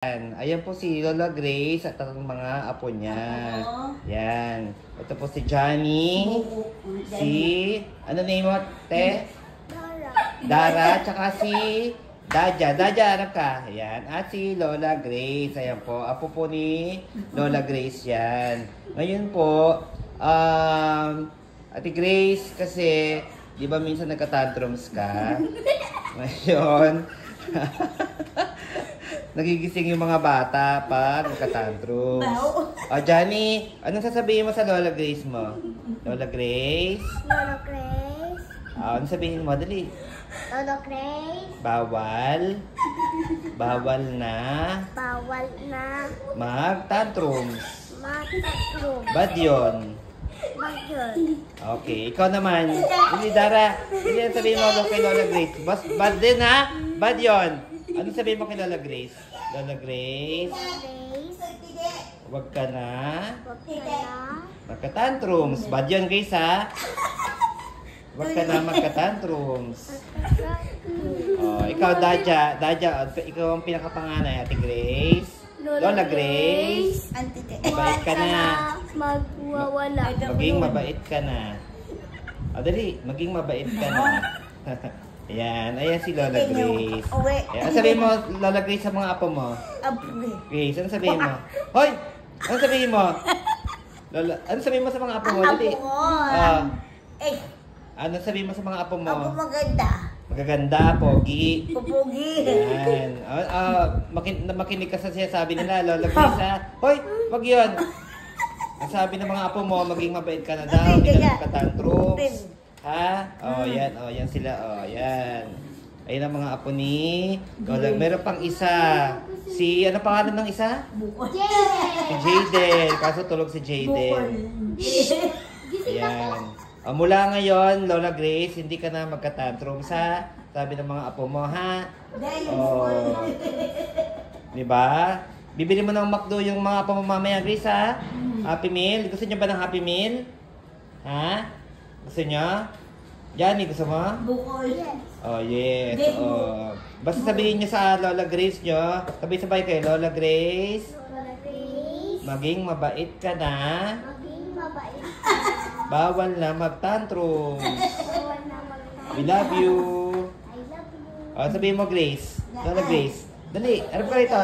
Ayan po si Lola Grace at ang mga apo niya. Yan. Ito po si Johnny. Si, ano name mo, te? Dara. Tsaka si Daja. Daja, harap ka. Ayan. At si Lola Grace. Ayan po. Apo po ni Lola Grace yan. Ngayon po, Ate Grace, kasi, di ba minsan nagka-tantrums ka? Ngayon, nagigising yung mga bata pag nagka-tantrums. Johnny, anong sasabihin mo sa Lola Grace mo? Lola Grace? Lola Grace? Ano sabihin mo? Dali. Lola Grace? Bawal. Bawal na. Bawal na. Mag-tantrums. Mag-tantrums. Bad yun. Bad yun. Okay, ikaw naman. Hindi, Dara. Hindi sabihin mo kay Lola Grace. Bad din ha? Bad yun. Ano sabihin mo kay Lola Grace? Lola Grace? Huwag ka na. Huwag ka na. Magka-tantrums. Bad yun, Grace, ha? Huwag ka na magka-tantrums. Oh, ikaw, Daja. Daja, ikaw ang pinakapanganay, Ate Grace. Lola Grace. Mabait ka na. Magwawala. Maging mabait ka na. Dali. Maging mabait ka na. Ayan. Ayan si Lola Grace. Ayan. Ano sabihin mo, Lola Grace, sa mga apo mo? Grace, ano sabihin mo? Hoy! Ano sabihin mo? Lola, ano sabihin mo sa mga apo mo? Dali. Ano sabihin mo sa mga apo mo? Ako maganda. Magaganda, pogi. Pupugi. Ayan. Makinig ka sa sinasabi nila, Lola Grace, ha? Hoy! Wag yun! Ang sabi ng mga apo mo, maging mabait ka na daw. Hindi ka nagka-tantrums. Ha? Yan. Yan sila. Yan. Ayun ang mga apo ni Lola. Meron pang isa. Si, ano pangalan ng isa? Si Jayden. Kaso tulog si Jayden. Ayan. Mula ngayon, Lola Grace, hindi ka na magka-tantrums, ha? Sabi ng mga apo mo, ha? Diba? Bibili mo ng McDo yung mga apo mo mamaya, Grace, ha? Happy Meal. Gusto niyo ba ng Happy Meal? Ha? Gusto niyo? Johnny, gusto mo? Bukol. Yes. Basta sabihin niyo sa Lola Grace niyo, sabay-sabay kayo, Lola Grace. Lola Grace? Maging mabait ka na. Maging mabait ka na. Bawal na mag-tantrums. Bawal na magtantrums. We love you. I love you. Sabihin mo, Grace. Lola Grace. Dali, harap ka rito.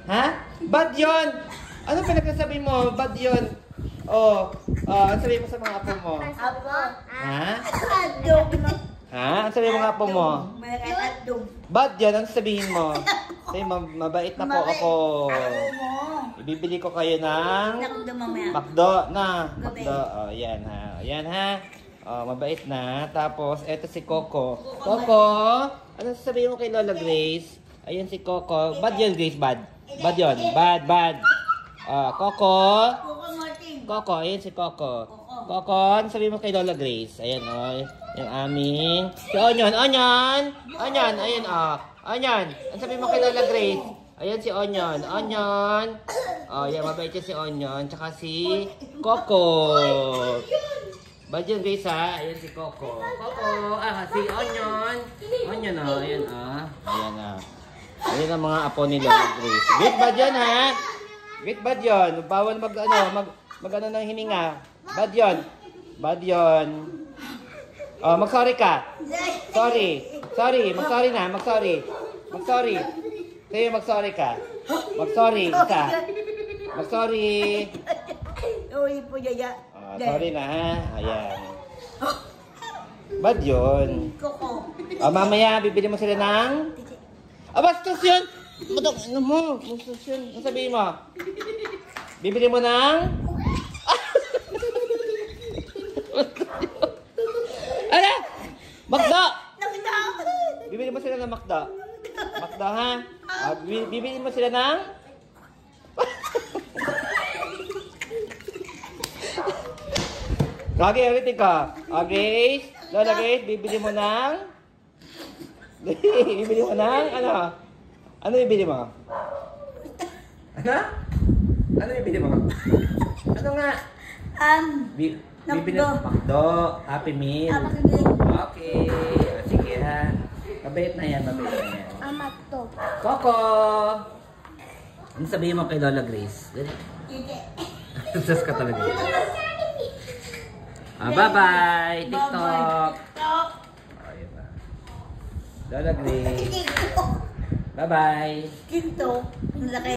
Ha? Bad yun! Ano pinagsasabi mo? Bad yun. Ano sabihin mo sa mga apo mo? Apo. Ha? Adog. Ha? Ano sabihin mo mga apo mo? Malaki adog. Bad yun, ano sabihin mo? Sabihin mo, mabait na po ako. Ako mo. Ibibili ko kayo ng Nakdo mamaya. McDo na. McDo. Yan ha. Yan ha. Mabait na. Tapos, eto si Coco. Coco, ano sasabihin mo kay Lola Grace? Ayan si Coco. Bad yun, Grace, bad. Bad yun. Bad. Coco. Coco Martin. Coco, ayan si Coco. Coco, ano sabihin mo kay Lola Grace? Ayan, yung aming... Si Onion. Ayan, Onion. Ano sabihin mo kay Lola Grace? Ayan si Onion. Yan, mabait yan si Onion. Tsaka si Coco. Bad yun, Grace, ha? Ayan si Coco. Si Onion. Ayan, Ayan, Ayan ang mga apo ni Lola Grace. Great bad yan, ha? Great bad yun. Bawal mag ng hininga. Bad yun. Mag-sorry ka. Sorry. Mag-sorry na. Mag-sorry. Sa'yo, mag-sorry ka. Mag-sorry ka. Mag-sorry. Uy po, Yaya. Sorry na, ha? Ayan. Bad yun. Coco. Mamaya, bibili mo sila ng... bastos yun! Ano mo? Bastos yun. Ano sabihin mo? Bibili mo ng... Ano? McDo! Bibili mo sila ng McDo. McDo, ha? Bibili mo sila ng... Lagi, ulitin ka. Grace, Lola Grace, bibili mo ng... Bibili mo ng... Ano? Ano bibili mo? Ano? Ano bibili mo? Ano nga? Bibili ng McDo. Happy Meal. Okay. Sige, ha? Mabait na yan. Amat to. Coco! Ano sabihin mo kay Lola Grace? Dali. Hindi. Sus ka talaga. Bye-bye! TikTok! TikTok. Ayun na. Lola Grace. TikTok. Bye-bye! TikTok. Ang laki.